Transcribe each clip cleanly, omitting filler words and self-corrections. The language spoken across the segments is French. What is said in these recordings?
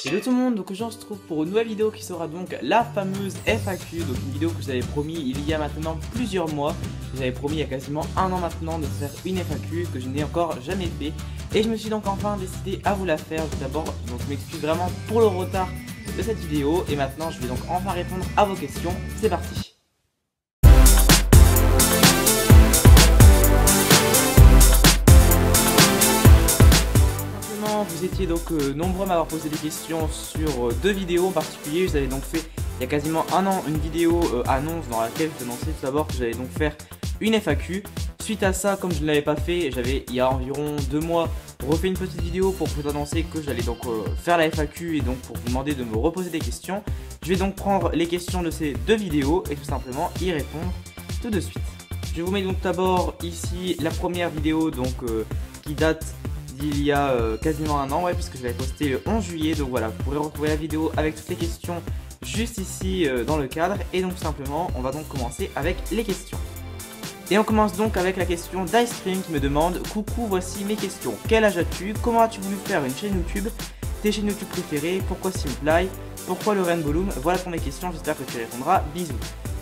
Hello tout le monde, donc aujourd'hui on se retrouve pour une nouvelle vidéo qui sera donc la fameuse FAQ, donc une vidéo que j'avais promis il y a maintenant plusieurs mois. J'avais promis il y a quasiment un an maintenant de faire une FAQ que je n'ai encore jamais fait. Et je me suis donc enfin décidé à vous la faire. Tout d'abord, donc je m'excuse vraiment pour le retard de cette vidéo. Et maintenant je vais donc enfin répondre à vos questions, c'est parti. Vous étiez donc nombreux à m'avoir posé des questions sur deux vidéos en particulier. J'avais donc fait il y a quasiment un an une vidéo annonce dans laquelle je annonçais tout d'abord que j'allais donc faire une FAQ. Suite à ça, comme je ne l'avais pas fait, j'avais il y a environ 2 mois refait une petite vidéo pour vous annoncer que j'allais donc faire la FAQ et donc pour vous demander de me reposer des questions. Je vais donc prendre les questions de ces deux vidéos et tout simplement y répondre tout de suite. Je vous mets donc d'abord ici la première vidéo donc qui date d'il y a quasiment un an, ouais, puisque je l'avais posté le 11 juillet, donc voilà, vous pourrez retrouver la vidéo avec toutes les questions juste ici dans le cadre, et donc tout simplement, on va donc commencer avec les questions. Et on commence donc avec la question d'Icecream qui me demande: coucou, voici mes questions. Quel âge as-tu? Comment as-tu voulu faire une chaîne YouTube? Tes chaînes YouTube préférées? Pourquoi Simply? Pourquoi le Rainbow Loom? Voilà pour mes questions, j'espère que tu répondras. Bisous.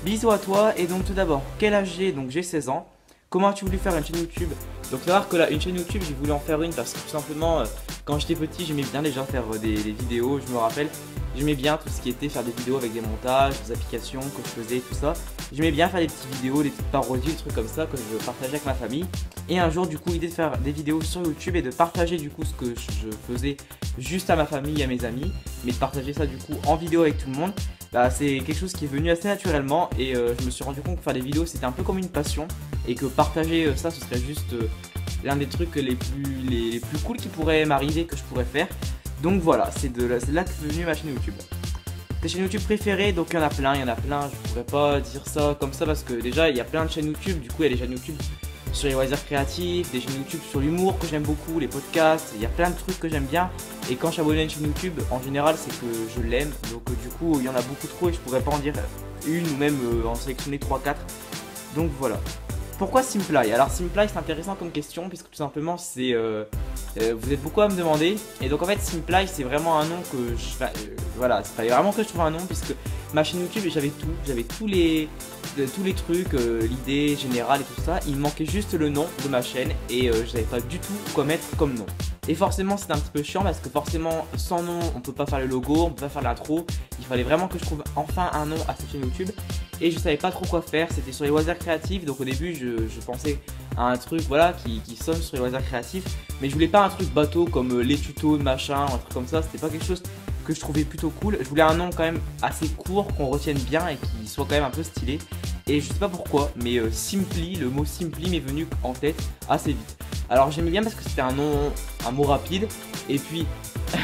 Bisous à toi, et donc tout d'abord, quel âge j'ai? Donc j'ai 16 ans. Comment as-tu voulu faire une chaîne YouTube? Donc savoir que là, une chaîne YouTube, j'ai voulu en faire une parce que tout simplement, quand j'étais petit, j'aimais bien déjà faire des vidéos, je me rappelle. J'aimais bien tout ce qui était faire des vidéos avec des montages, des applications que je faisais, tout ça. J'aimais bien faire des petites vidéos, des petites parodies, des trucs comme ça que je partageais avec ma famille. Et un jour, du coup, l'idée de faire des vidéos sur YouTube et de partager du coup ce que je faisais juste à ma famille, à mes amis, mais de partager ça du coup en vidéo avec tout le monde. Bah, c'est quelque chose qui est venu assez naturellement et je me suis rendu compte que faire des vidéos c'était un peu comme une passion et que partager ça ce serait juste l'un des trucs les plus cool qui pourrait m'arriver, que je pourrais faire. Donc voilà, c'est là que est venue ma chaîne YouTube. Tes chaînes YouTube préférées? Donc il y en a plein, je pourrais pas dire ça comme ça parce que déjà il y a plein de chaînes YouTube, du coup il y a des chaînes YouTube sur les loisirs créatifs, des chaînes YouTube sur l'humour que j'aime beaucoup, les podcasts, il y a plein de trucs que j'aime bien. Et quand je suis abonné à une chaîne YouTube, en général c'est que je l'aime, donc du coup il y en a beaucoup trop et je pourrais pas en dire une ou même en sélectionner 3-4. Donc voilà. Pourquoi Simply? Alors Simply c'est intéressant comme question puisque tout simplement c'est vous êtes beaucoup à me demander, et donc en fait Simply c'est vraiment un nom que voilà, il fallait vraiment que je trouve un nom puisque ma chaîne YouTube j'avais tous les trucs, l'idée générale et tout ça, il me manquait juste le nom de ma chaîne et je savais pas du tout quoi mettre comme nom. Et forcément c'est un petit peu chiant parce que forcément sans nom on peut pas faire le logo, on peut pas faire l'intro, il fallait vraiment que je trouve enfin un nom à cette chaîne YouTube et je savais pas trop quoi faire. C'était sur les loisirs créatifs, donc au début je pensais à un truc voilà qui sonne sur les loisirs créatifs, mais je voulais pas un truc bateau comme les tutos machin, un truc comme ça, c'était pas quelque chose que je trouvais plutôt cool. Je voulais un nom quand même assez court, qu'on retienne bien et qui soit quand même un peu stylé. Et je sais pas pourquoi, mais Simply, le mot Simply m'est venu en tête assez vite. Alors j'aimais bien parce que c'était un mot rapide. Et puis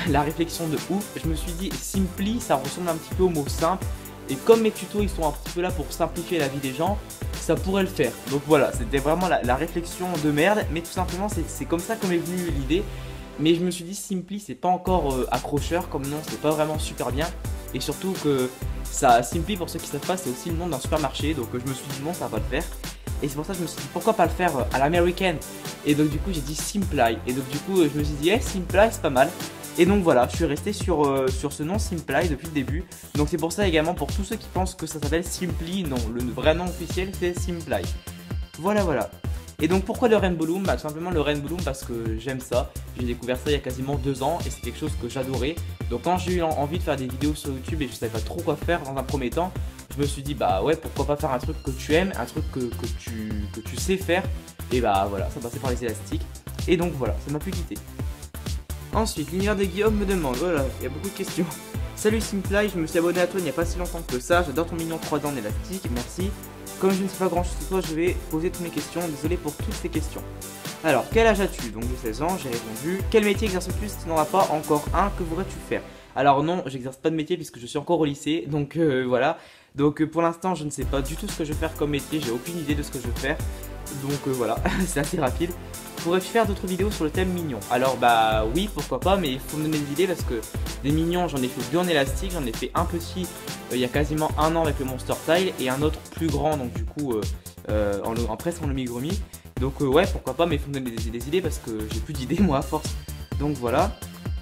la réflexion de ouf, je me suis dit Simply, ça ressemble un petit peu au mot simple. Et comme mes tutos ils sont un petit peu là pour simplifier la vie des gens, ça pourrait le faire. Donc voilà, c'était vraiment la réflexion de merde. Mais tout simplement c'est comme ça que m'est venue l'idée. Mais je me suis dit Simply c'est pas encore accrocheur comme nom, c'est pas vraiment super bien. Et surtout que ça, Simply pour ceux qui savent pas, c'est aussi le nom d'un supermarché. Donc je me suis dit non, ça va pas le faire. Et c'est pour ça que je me suis dit pourquoi pas le faire à l'américaine. Et donc du coup j'ai dit Simply. Et donc du coup je me suis dit Simply c'est pas mal. Et donc voilà, je suis resté sur ce nom Simply depuis le début. Donc c'est pour ça également, pour tous ceux qui pensent que ça s'appelle Simply, non, le vrai nom officiel c'est Simply. Voilà. Et donc pourquoi le Rainbow Loom? Bah tout simplement le Rainbow Loom parce que j'aime ça. J'ai découvert ça il y a quasiment 2 ans et c'est quelque chose que j'adorais. Donc quand j'ai eu envie de faire des vidéos sur YouTube et je savais pas trop quoi faire dans un premier temps, je me suis dit bah ouais, pourquoi pas faire un truc que tu aimes, un truc que tu sais faire. Et bah voilà, ça passait par les élastiques. Et donc voilà, ça m'a plus quitté. Ensuite, l'univers de Guillaume me demande, voilà, il y a beaucoup de questions. Salut Simply, je me suis abonné à toi il n'y a pas si longtemps que ça, j'adore ton mignon 3 dents en élastique, merci. Comme je ne sais pas grand chose sur toi, je vais poser toutes mes questions, désolé pour toutes ces questions. Alors, quel âge as-tu? Donc j'ai 16 ans, j'ai répondu. Quel métier exerces-tu si tu n'en as pas encore un? Que voudrais-tu faire? Alors non, j'exerce pas de métier puisque je suis encore au lycée, donc voilà. Donc pour l'instant, je ne sais pas du tout ce que je vais faire comme métier, j'ai aucune idée de ce que je vais faire. Donc voilà, c'est assez rapide. Pourrais-tu faire d'autres vidéos sur le thème mignon? Alors bah oui, pourquoi pas, mais il faut me donner des idées parce que des mignons, j'en ai fait 2 en élastique, j'en ai fait un petit il y a quasiment un an avec le Monster Tile et un autre plus grand, donc du coup en presque en amigurumi. Donc ouais, pourquoi pas, mais il faut me donner des idées parce que j'ai plus d'idées moi à force. Donc voilà.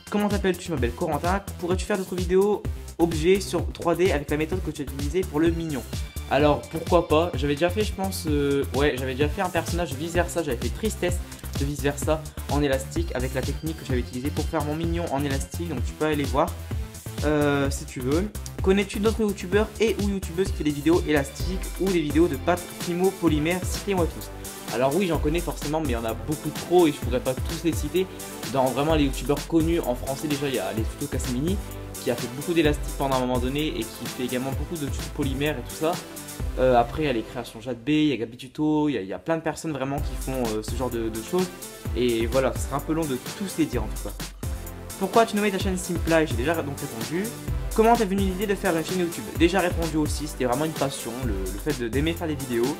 Comment t'appelles-tu? Je m'appelle Corentin. Pourrais-tu faire d'autres vidéos objets sur 3D avec la méthode que tu as utilisée pour le mignon? Alors pourquoi pas, j'avais déjà fait je pense, ouais j'avais déjà fait un personnage vice versa, j'avais fait Tristesse de vice versa en élastique avec la technique que j'avais utilisée pour faire mon mignon en élastique, donc tu peux aller voir si tu veux. Connais-tu d'autres youtubeurs et ou youtubeuses qui font des vidéos élastiques ou des vidéos de pâte Fimo polymère? Citez-moi tous. Alors oui j'en connais forcément, mais il y en a beaucoup trop et je pourrais pas tous les citer. Dans vraiment les youtubeurs connus en français, déjà il y a les tutos Casemini qui a fait beaucoup d'élastique pendant un moment donné et qui fait également beaucoup de tutos polymères et tout ça. Après il y a les créations Jade B, il y a Gabi Tuto, il y a plein de personnes vraiment qui font ce genre de choses. Et voilà, ce sera un peu long de tous les dire en tout cas. Pourquoi as-tu nommé ta chaîne Simply? J'ai déjà donc répondu. Comment t'es venue l'idée de faire une chaîne YouTube? Déjà répondu aussi, c'était vraiment une passion, le fait d'aimer faire des vidéos.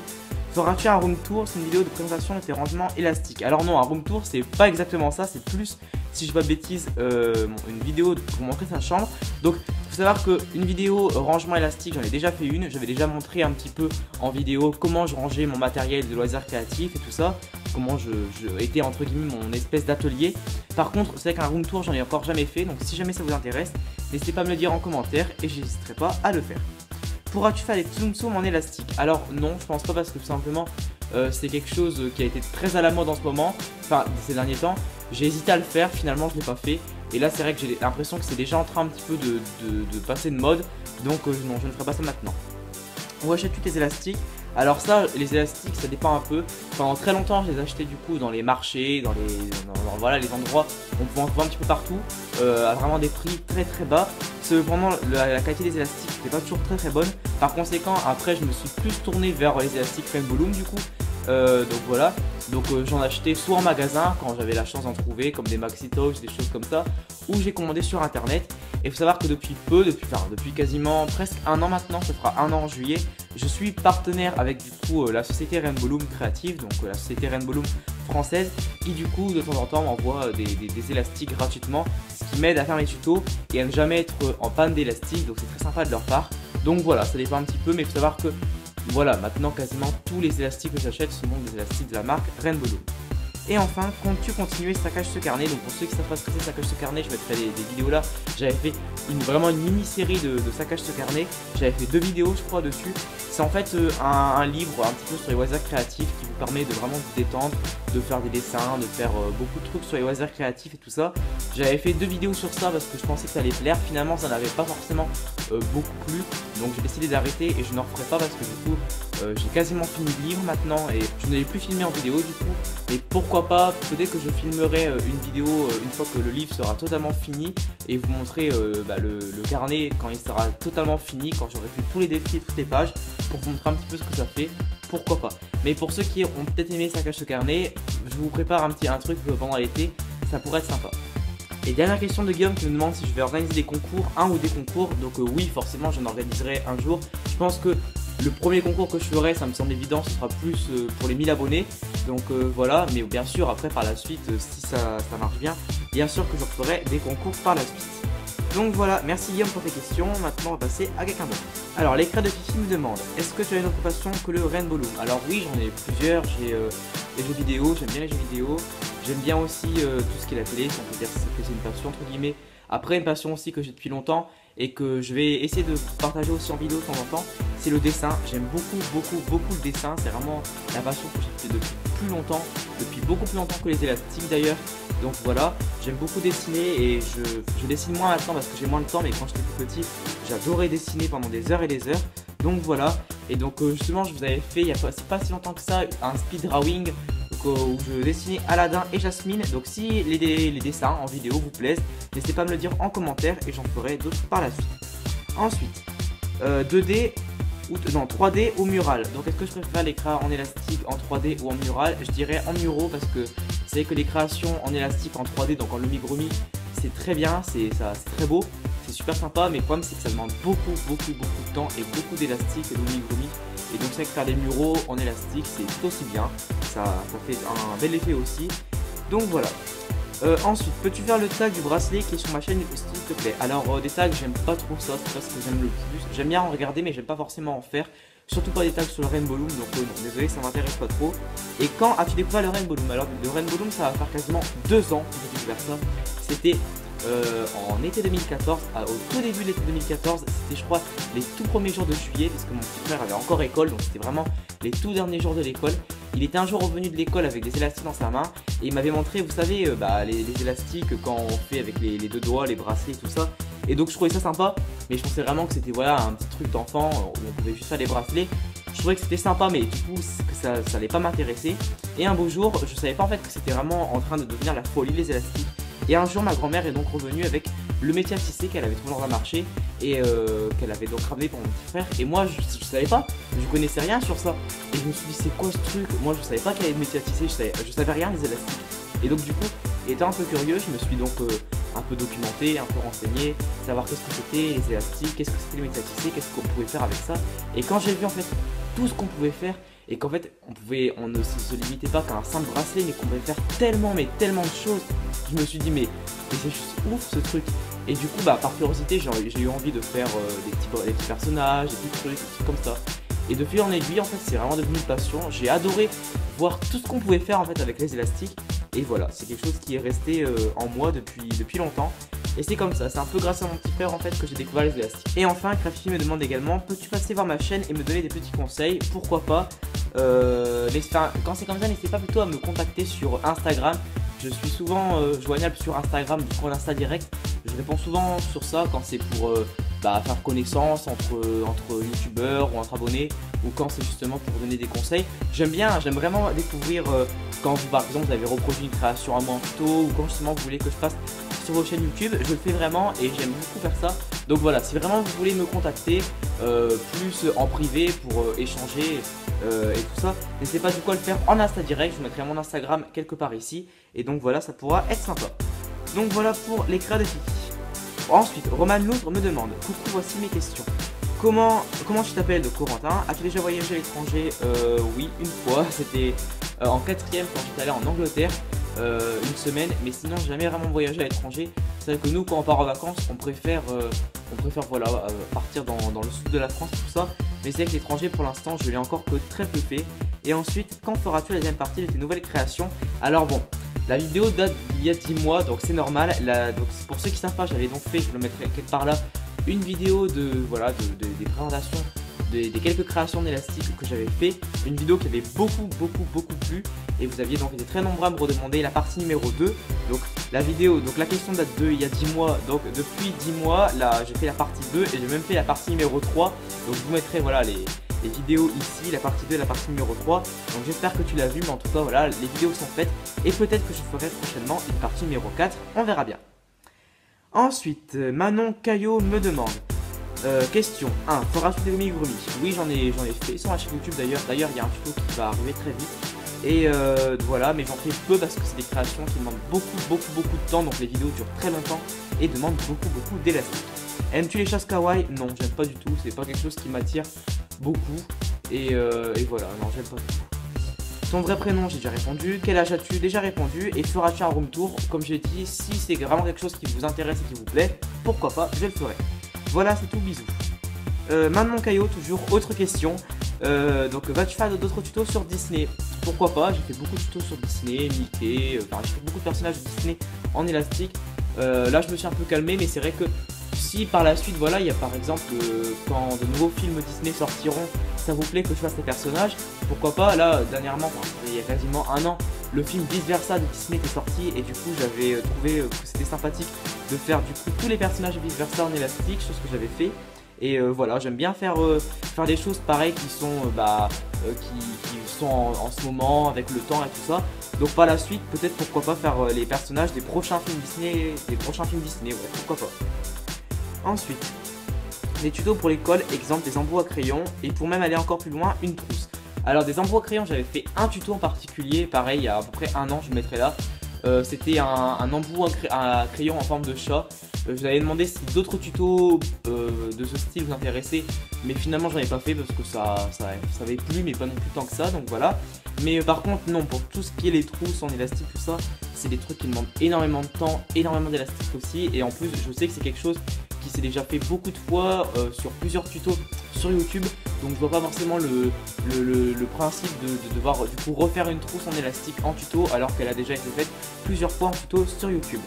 Feras-tu un room tour? C'est une vidéo de présentation de tes rangements élastiques. Alors non, un room tour c'est pas exactement ça, c'est plus, si je dis pas de bêtises, une vidéo pour montrer sa chambre. Donc il faut savoir qu'une vidéo rangement élastique, j'en ai déjà fait une, j'avais déjà montré un petit peu en vidéo comment je rangeais mon matériel de loisirs créatifs et tout ça, comment je étais entre guillemets mon espèce d'atelier. Par contre c'est vrai qu'un room tour j'en ai encore jamais fait, donc si jamais ça vous intéresse, n'hésitez pas à me le dire en commentaire et j'hésiterai pas à le faire. Pourras-tu faire les Tsum Tsum en élastique? Alors non, je pense pas parce que tout simplement c'est quelque chose qui a été très à la mode en ce moment, enfin ces derniers temps. J'ai hésité à le faire, finalement je l'ai pas fait. Et là c'est vrai que j'ai l'impression que c'est déjà en train un petit peu de passer de mode. Donc non, je ne ferai pas ça maintenant. Où achètes-tu tes élastiques? Alors ça, les élastiques ça dépend un peu. Pendant très longtemps je les achetais du coup dans les marchés, dans voilà, les endroits où on pouvait en trouver un petit peu partout, à vraiment des prix très très bas. Cependant la qualité des élastiques n'était pas toujours très très bonne. Par conséquent après je me suis plus tourné vers les élastiques Rainbow Loom du coup. Donc voilà, donc j'en achetais soit en magasin quand j'avais la chance d'en trouver, comme des Maxi Toys, des choses comme ça, ou j'ai commandé sur internet. Et il faut savoir que depuis quasiment presque un an maintenant, ça fera un an en juillet, je suis partenaire avec du coup la société Rainbow Loom Créative, donc la société Rainbow Loom française, qui du coup de temps en temps m'envoie des élastiques gratuitement, ce qui m'aide à faire mes tutos et à ne jamais être en panne d'élastique, donc c'est très sympa de leur part. Donc voilà, ça dépend un petit peu, mais il faut savoir que voilà, maintenant quasiment tous les élastiques que j'achète sont donc des élastiques de la marque Rainbow Loom. Et enfin, comptes-tu continuer Saccage ce carnet? Donc pour ceux qui savent pas ce que c'est Saccage ce carnet, je mettrai des vidéos là. J'avais fait vraiment une mini-série de Saccage ce carnet. J'avais fait 2 vidéos je crois dessus. C'est en fait un livre un petit peu sur les loisirs créatifs qui vous permet de vraiment vous détendre, de faire des dessins, de faire beaucoup de trucs sur les loisirs créatifs et tout ça. J'avais fait 2 vidéos sur ça parce que je pensais que ça allait plaire. Finalement ça n'avait pas forcément beaucoup plu. Donc j'ai décidé d'arrêter et je n'en referai pas parce que du coup j'ai quasiment fini le livre maintenant et je n'avais plus filmé en vidéo du coup. Et pourquoi pas, peut-être que je filmerai une vidéo une fois que le livre sera totalement fini et vous montrer le carnet quand il sera totalement fini, quand j'aurai fait tous les défis et toutes les pages pour vous montrer un petit peu ce que ça fait. Pourquoi pas. Mais pour ceux qui ont peut-être aimé Saccage ce carnet, je vous prépare un truc pendant l'été, ça pourrait être sympa. Et dernière question de Guillaume qui me demande si je vais organiser des concours, un ou des concours. Donc oui, forcément j'en organiserai un jour. Je pense que le premier concours que je ferai, ça me semble évident, ce sera plus pour les 1000 abonnés. Donc voilà, mais bien sûr après par la suite, si ça marche bien sûr que je ferai des concours par la suite. Donc voilà, merci Guillaume pour tes questions. Maintenant on va passer à quelqu'un d'autre. Alors l'écran de Fifi me demande, est-ce que tu as une autre passion que le Rainbow Loom? Alors oui, j'en ai plusieurs. J'ai les jeux vidéo, j'aime bien les jeux vidéo. J'aime bien aussi tout ce qui est la télé, si on peut dire que c'est une passion entre guillemets. Après une passion aussi que j'ai depuis longtemps et que je vais essayer de partager aussi en vidéo de temps en temps, c'est le dessin. J'aime beaucoup le dessin, c'est vraiment la passion que j'ai depuis beaucoup plus longtemps que les élastiques d'ailleurs. Donc voilà, j'aime beaucoup dessiner et je dessine moins maintenant parce que j'ai moins de temps, mais quand j'étais plus petit, j'adorais dessiner pendant des heures et des heures. Donc voilà, et donc justement je vous avais fait il n'y a pas si longtemps que ça un speed drawing où je dessinais Aladdin et Jasmine. Donc si les dessins en vidéo vous plaisent, n'hésitez pas à me le dire en commentaire et j'en ferai d'autres par la suite. Ensuite, 2D ou non 3D ou mural. Donc est-ce que je préfère les créas en élastique en 3D ou en mural? Je dirais en muraux parce que c'est que les créations en élastique en 3D, donc en lumigrammy, c'est très bien, c'est très beau, c'est super sympa, mais le problème c'est que ça demande beaucoup de temps et beaucoup d'élastique et de lumigrammy. Et donc c'est que faire des muraux en élastique c'est tout aussi bien, ça fait un bel effet aussi. Donc voilà. Ensuite, peux-tu faire le tag du bracelet qui est sur ma chaîne s'il te plaît? Alors des tags j'aime pas trop ça, c'est pas ce que j'aime le plus. J'aime bien en regarder mais j'aime pas forcément en faire. Surtout pas des tags sur le Rainbow Loom, donc non, désolé, ça m'intéresse pas trop. Et quand as-tu découvert le Rainbow Loom? Alors le Rainbow Loom ça va faire quasiment 2 ans que j'ai découvert ça. C'était en été 2014, au tout début de l'été 2014, c'était je crois les tout premiers jours de juillet, parce que mon petit frère avait encore école, donc c'était vraiment les tout derniers jours de l'école. Il était un jour revenu de l'école avec des élastiques dans sa main et il m'avait montré, vous savez, les élastiques quand on fait avec les deux doigts, les bracelets, tout ça. Et donc je trouvais ça sympa, mais je pensais vraiment que c'était voilà un petit truc d'enfant où on pouvait juste faire les bracelets. Je trouvais que c'était sympa, mais du coup que ça allait pas m'intéresser. Et un beau jour, je savais pas en fait que c'était vraiment en train de devenir la folie les élastiques. Et un jour, ma grand-mère est donc revenue avec le métier à tisser qu'elle avait trouvé dans un marché et qu'elle avait donc ramené pour mon petit frère. Et moi, je savais pas, je connaissais rien sur ça. Et je me suis dit, c'est quoi ce truc? Moi, je savais pas qu'il y avait le métier à tisser, je savais rien des élastiques. Et donc, du coup, étant un peu curieux, je me suis donc un peu documenté, un peu renseigné, savoir qu'est-ce que c'était les élastiques, qu'est-ce que c'était le métier à tisser, qu'est-ce qu'on pouvait faire avec ça. Et quand j'ai vu en fait tout ce qu'on pouvait faire, et qu'en fait on ne se limitait pas qu'à un simple bracelet, mais qu'on pouvait faire tellement de choses, je me suis dit mais c'est juste ouf ce truc. Et du coup par curiosité j'ai eu envie de faire des petits personnages, des petits trucs comme ça. Et de fil en aiguille en fait c'est vraiment devenu une passion. J'ai adoré voir tout ce qu'on pouvait faire en fait avec les élastiques. Et voilà, c'est quelque chose qui est resté en moi depuis longtemps. Et c'est comme ça, c'est un peu grâce à mon petit frère en fait que j'ai découvert les élastiques. Et enfin, Crafty me demande également, peux-tu passer voir ma chaîne et me donner des petits conseils? Pourquoi pas. Quand c'est comme ça, n'hésitez pas plutôt à me contacter sur Instagram. Je suis souvent joignable sur Instagram, du coup en Insta direct. Je réponds souvent sur ça quand c'est pour faire connaissance entre youtubeurs ou entre abonnés, ou quand c'est justement pour donner des conseils. J'aime vraiment découvrir quand vous par exemple vous avez reproduit une création à moi en tuto, ou quand justement vous voulez que je fasse sur vos chaînes YouTube, je le fais vraiment et j'aime beaucoup faire ça. Donc voilà, si vraiment vous voulez me contacter plus en privé pour échanger et tout ça, n'hésitez pas du coup à le faire en Insta direct. Je vous mettrai mon Instagram quelque part ici et donc voilà, ça pourra être sympa. Donc voilà pour les créas de Kiki. Ensuite, Roman Louvre me demande, coucou, voici mes questions. Comment tu t'appelles de Corentin? As-tu déjà voyagé à l'étranger? Oui, une fois, c'était en 4ème quand j'étais allé en Angleterre, une semaine, mais sinon j'ai jamais vraiment voyagé à l'étranger. C'est vrai que nous quand on part en vacances, on préfère voilà, partir dans le sud de la France et tout ça. Mais c'est vrai que l'étranger pour l'instant je l'ai encore que très peu fait. Et ensuite, quand feras-tu la deuxième partie de tes nouvelles créations? Alors bon, la vidéo date d'il y a 10 mois, donc c'est normal. Donc pour ceux qui savent pas, j'avais donc fait, je le mettrai quelque part là, une vidéo des présentations des quelques créations d'élastiques que j'avais fait. Une vidéo qui avait beaucoup plu. Et vous aviez donc été très nombreux à me redemander la partie numéro 2. Donc la question date il y a 10 mois. Donc depuis 10 mois, là j'ai fait la partie 2 et j'ai même fait la partie numéro 3. Donc je vous mettrai voilà les vidéos ici, la partie 2 et la partie numéro 3. Donc j'espère que tu l'as vu, mais en tout cas voilà, les vidéos sont faites. Et peut-être que je ferai prochainement une partie numéro 4, on verra bien. Ensuite, Manon Caillot me demande, question 1, feras-tu des amigurumis? Oui, j'en ai fait sur ma chaîne YouTube d'ailleurs. D'ailleurs, il y a un tuto qui va arriver très vite. Et voilà, mais j'en fais peu parce que c'est des créations qui demandent beaucoup de temps. Donc les vidéos durent très longtemps et demandent beaucoup d'élastique. Aimes-tu les choses kawaii? Non, j'aime pas du tout. C'est pas quelque chose qui m'attire beaucoup. Et voilà, non, j'aime pas du tout. Ton vrai prénom, j'ai déjà répondu. Quel âge as-tu? Déjà répondu. Et feras-tu un room tour? Comme j'ai dit, si c'est vraiment quelque chose qui vous intéresse et qui vous plaît, pourquoi pas, je le ferai. Voilà, c'est tout, bisous. Maintenant Caillot, toujours autre question. Donc vas-tu faire d'autres tutos sur Disney? Pourquoi pas, j'ai fait beaucoup de tutos sur Disney, Mickey, j'ai fait beaucoup de personnages de Disney en élastique. Là je me suis un peu calmé, mais c'est vrai que si par la suite, voilà, il y a par exemple quand de nouveaux films Disney sortiront, ça vous plaît que je fasse les personnages, pourquoi pas. Là dernièrement, il y a quasiment un an, le film Vice Versa de Disney était sorti et du coup j'avais trouvé que c'était sympathique de faire du coup tous les personnages de Vice Versa en élastique, chose que j'avais fait. Et voilà, j'aime bien faire des choses pareilles qui sont, en ce moment avec le temps et tout ça. Donc par la suite, peut-être pourquoi pas faire les personnages des prochains films Disney, ouais, pourquoi pas. Ensuite, des tutos pour l'école, exemple des embouts à crayon, et pour même aller encore plus loin, une trousse. Alors des embouts à crayon, j'avais fait un tuto en particulier, pareil, il y a à peu près un an, je le mettrai là. C'était un embout à crayon en forme de chat. Je vous avais demandé si d'autres tutos de ce style vous intéressaient, mais finalement j'en ai pas fait parce que ça avait plu, mais pas non plus tant que ça, donc voilà. Mais par contre non, pour tout ce qui est les trousses en élastique, tout ça, c'est des trucs qui demandent énormément de temps, énormément d'élastique aussi, et en plus je sais que c'est quelque chose qui s'est déjà fait beaucoup de fois sur plusieurs tutos sur YouTube, donc je vois pas forcément le principe de devoir du coup refaire une trousse en élastique en tuto alors qu'elle a déjà été faite plusieurs fois en tuto sur YouTube.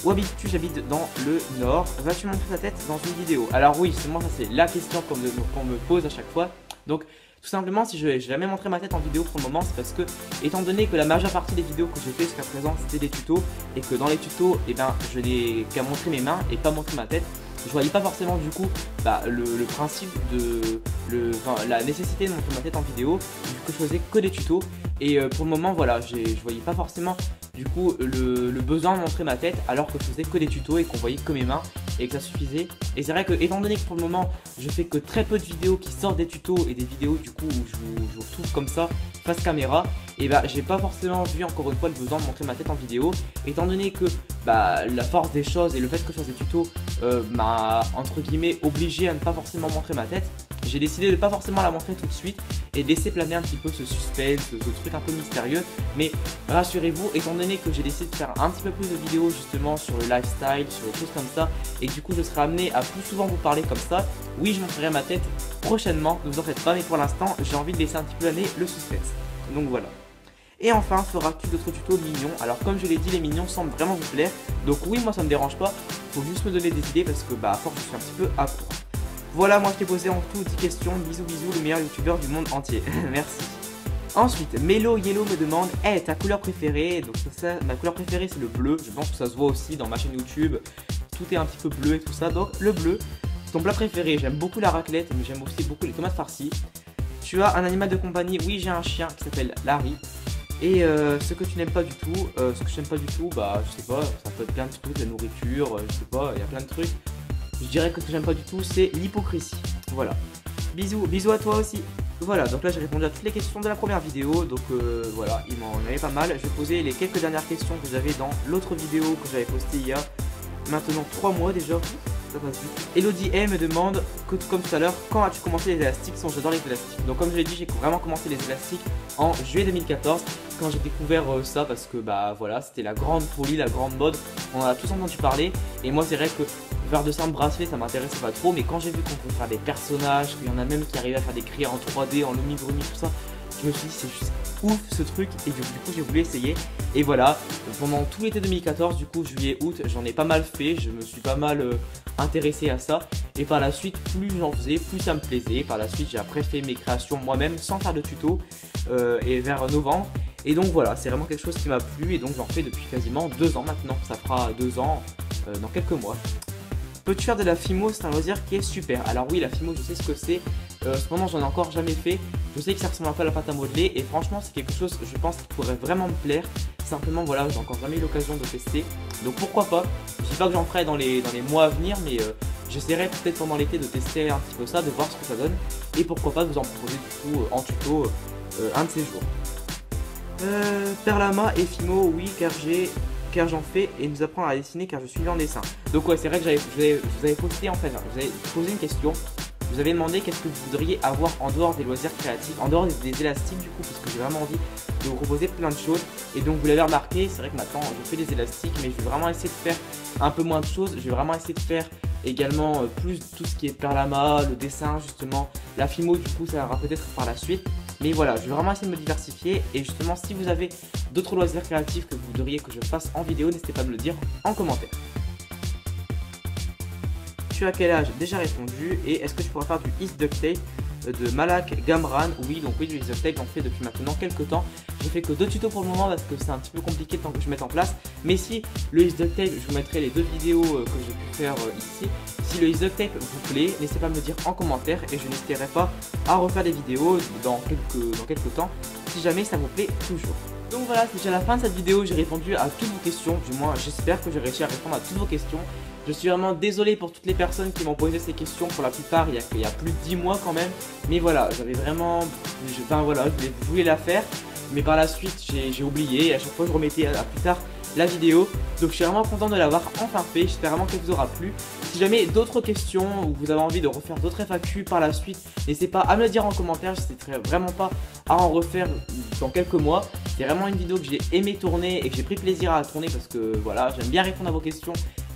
Où habites-tu? J'habite dans le nord. Vas-tu montrer ta tête dans une vidéo? Alors oui, c'est moi, ça c'est la question qu'on me pose à chaque fois. Donc tout simplement, si je n'ai jamais montré ma tête en vidéo pour le moment, c'est parce que, étant donné que la majeure partie des vidéos que j'ai fait jusqu'à présent c'était des tutos, et que dans les tutos, eh ben, je n'ai qu'à montrer mes mains et pas montrer ma tête, je voyais pas forcément du coup le principe de la nécessité de montrer ma tête en vidéo, vu que je faisais que des tutos. Et pour le moment, voilà, je voyais pas forcément du coup le besoin de montrer ma tête, alors que je faisais que des tutos et qu'on voyait que mes mains et que ça suffisait. Et c'est vrai que, étant donné que pour le moment je fais que très peu de vidéos qui sortent des tutos et des vidéos du coup où je vous retrouve comme ça face caméra, et bah j'ai pas forcément vu encore une fois le besoin de montrer ma tête en vidéo, étant donné que la force des choses et le fait que je fasse des tutos m'a entre guillemets obligé à ne pas forcément montrer ma tête. J'ai décidé de pas forcément la montrer tout de suite et de laisser planer un petit peu ce suspense, ce truc un peu mystérieux. Mais rassurez-vous, étant donné que j'ai décidé de faire un petit peu plus de vidéos justement sur le lifestyle, sur les choses comme ça, et que du coup je serai amené à plus souvent vous parler comme ça, oui je montrerai ma tête prochainement, ne vous en faites pas, mais pour l'instant j'ai envie de laisser un petit peu planer le suspense. Donc voilà. Et enfin, feras-tu d'autres tutos mignons? Alors comme je l'ai dit, les mignons semblent vraiment vous plaire. Donc oui, moi ça me dérange pas, faut juste me donner des idées parce que à force je suis un petit peu à court. Voilà, moi je t'ai posé en tout 10 questions. Bisous bisous, le meilleur youtubeur du monde entier. Merci. Ensuite, Melo Yellow me demande: hey, ta couleur préférée? Donc ça, ma couleur préférée c'est le bleu. Je pense que ça se voit aussi dans ma chaîne YouTube. Tout est un petit peu bleu et tout ça. Donc le bleu. Ton plat préféré? J'aime beaucoup la raclette, mais j'aime aussi beaucoup les tomates farcies. Tu as un animal de compagnie? Oui, j'ai un chien qui s'appelle Larry. Et ce que tu n'aimes pas du tout, ce que je n'aime pas du tout, je sais pas, ça peut être plein de trucs, la nourriture, je sais pas, il y a plein de trucs. Je dirais que ce que j'aime pas du tout, c'est l'hypocrisie. Voilà. Bisous, bisous à toi aussi. Voilà, donc là j'ai répondu à toutes les questions de la première vidéo, donc voilà, il m'en avait pas mal. Je vais poser les quelques dernières questions que j'avais dans l'autre vidéo que j'avais postée il y a maintenant 3 mois déjà. Ça passe vite. Elodie M me demande, comme tout à l'heure, quand as-tu commencé les élastiques? J'adore les élastiques. Donc comme je l'ai dit, j'ai vraiment commencé les élastiques en juillet 2014 quand j'ai découvert ça, parce que voilà, c'était la grande folie, la grande mode. On en a tous entendu parler et moi c'est vrai que faire de simple bracelet ça m'intéressait pas trop, mais quand j'ai vu qu'on pouvait faire des personnages, qu'il y en a même qui arrivaient à faire des cris en 3D, en lumigrammi, tout ça, je me suis dit c'est juste ouf ce truc, et du coup j'ai voulu essayer. Et voilà, pendant tout l'été 2014, du coup juillet août, j'en ai pas mal fait, je me suis pas mal intéressé à ça, et par la suite plus j'en faisais, plus ça me plaisait. Par la suite j'ai après fait mes créations moi-même sans faire de tuto, et vers novembre. Et donc voilà, c'est vraiment quelque chose qui m'a plu, et donc j'en fais depuis quasiment 2 ans maintenant. Ça fera 2 ans dans quelques mois. Peux-tu faire de la Fimo? C'est un loisir qui est super. Alors oui, la Fimo, je sais ce que c'est. Cependant, j'en ai encore jamais fait. Je sais que ça ressemble un peu à la pâte à modeler, et franchement, c'est quelque chose, je pense, qui pourrait vraiment me plaire. Simplement, voilà, j'ai encore jamais eu l'occasion de tester. Donc pourquoi pas? Je sais pas que j'en ferai dans les mois à venir, mais j'essaierai peut-être pendant l'été de tester un petit peu ça, de voir ce que ça donne. Et pourquoi pas de vous en proposer du coup en tuto un de ces jours. Perlama et Fimo, oui, car j'en fais et nous apprendre à dessiner car je suis en dessin. Donc ouais, c'est vrai que je vous avais posté en fait, je vous avais posé une question. Vous avez demandé qu'est-ce que vous voudriez avoir en dehors des loisirs créatifs, en dehors des élastiques du coup, parce que j'ai vraiment envie de vous proposer plein de choses. Et donc vous l'avez remarqué, c'est vrai que maintenant je fais des élastiques, mais je vais vraiment essayer de faire un peu moins de choses. Je vais vraiment essayer de faire également plus tout ce qui est perlama, le dessin justement, la Fimo du coup ça ira peut-être par la suite. Mais voilà, je vais vraiment essayer de me diversifier, et justement si vous avez d'autres loisirs créatifs que vous voudriez que je fasse en vidéo, n'hésitez pas à me le dire en commentaire. Tu as quel âge? Déjà répondu. Et est-ce que tu pourras faire du East Duct Tape de Malak Gamran? Oui, donc oui, du East Duct Tape j'en fais depuis maintenant quelques temps. Je fais que 2 tutos pour le moment parce que c'est un petit peu compliqué le temps que je mette en place. Mais si le East Duct Tape, je vous mettrai les 2 vidéos que j'ai pu faire ici. Si le East Duct Tape vous plaît, n'hésitez pas à me le dire en commentaire, et je n'hésiterai pas à refaire des vidéos dans quelques temps si jamais ça vous plaît toujours. Donc voilà, c'est déjà la fin de cette vidéo. J'ai répondu à toutes vos questions, du moins j'espère que j'ai réussi à répondre à toutes vos questions. Je suis vraiment désolé pour toutes les personnes qui m'ont posé ces questions. Pour la plupart, il y a plus de 10 mois quand même. Mais voilà, j'avais vraiment... je voulais la faire. Mais par la suite, j'ai oublié. Et à chaque fois, je remettais à plus tard la vidéo. Donc je suis vraiment content de l'avoir enfin fait. J'espère vraiment qu'elle vous aura plu. Si jamais d'autres questions ou vous avez envie de refaire d'autres FAQ par la suite, n'hésitez pas à me le dire en commentaire. Je n'hésiterai vraiment pas à en refaire dans quelques mois. C'est vraiment une vidéo que j'ai aimé tourner et que j'ai pris plaisir à tourner parce que voilà, j'aime bien répondre à vos questions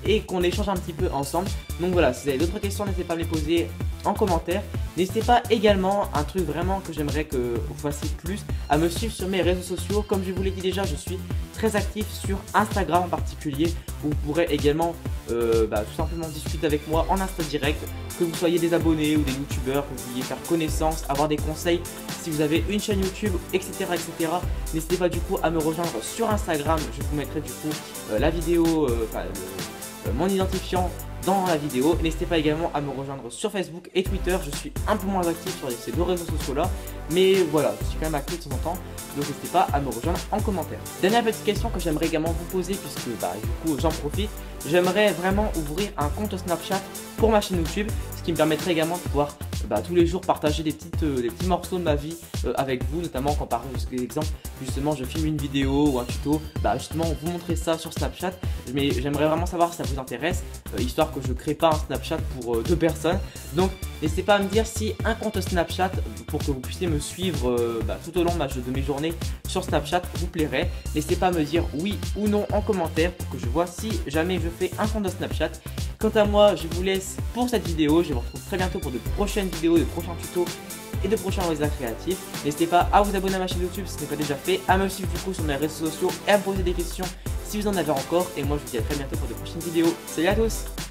et qu'on échange un petit peu ensemble. Donc voilà, si vous avez d'autres questions, n'hésitez pas à me les poser en commentaire. N'hésitez pas également, un truc vraiment que j'aimerais que vous fassiez plus, à me suivre sur mes réseaux sociaux. Comme je vous l'ai dit déjà, je suis très actif sur Instagram en particulier, où vous pourrez également tout simplement discuter avec moi en Insta direct, que vous soyez des abonnés ou des youtubeurs, que vous vouliez faire connaissance, avoir des conseils si vous avez une chaîne YouTube, etc. etc. N'hésitez pas du coup à me rejoindre sur Instagram. Je vous mettrai du coup la vidéo, mon identifiant dans la vidéo. N'hésitez pas également à me rejoindre sur Facebook et Twitter. Je suis un peu moins actif sur ces deux réseaux sociaux là, mais voilà, je suis quand même actif de temps en temps, donc n'hésitez pas à me rejoindre en commentaire. Dernière petite question que j'aimerais également vous poser, puisque du coup j'en profite, j'aimerais vraiment ouvrir un compte Snapchat pour ma chaîne YouTube, ce qui me permettrait également de pouvoir tous les jours partager des petits morceaux de ma vie avec vous, notamment quand par exemple justement je filme une vidéo ou un tuto, justement vous montrer ça sur Snapchat. Mais j'aimerais vraiment savoir si ça vous intéresse, histoire que je crée pas un Snapchat pour deux personnes. Donc n'hésitez pas à me dire si un compte Snapchat pour que vous puissiez me suivre tout au long de mes journées sur Snapchat vous plairait. N'hésitez pas à me dire oui ou non en commentaire pour que je vois si jamais je fais un compte de Snapchat. Quant à moi, je vous laisse pour cette vidéo. Je vous retrouve très bientôt pour de prochaines vidéos, de prochains tutos et de prochains résultats créatifs. N'hésitez pas à vous abonner à ma chaîne YouTube si ce n'est pas déjà fait, à me suivre du coup sur mes réseaux sociaux et à me poser des questions si vous en avez encore. Et moi je vous dis à très bientôt pour de prochaines vidéos. Salut à tous!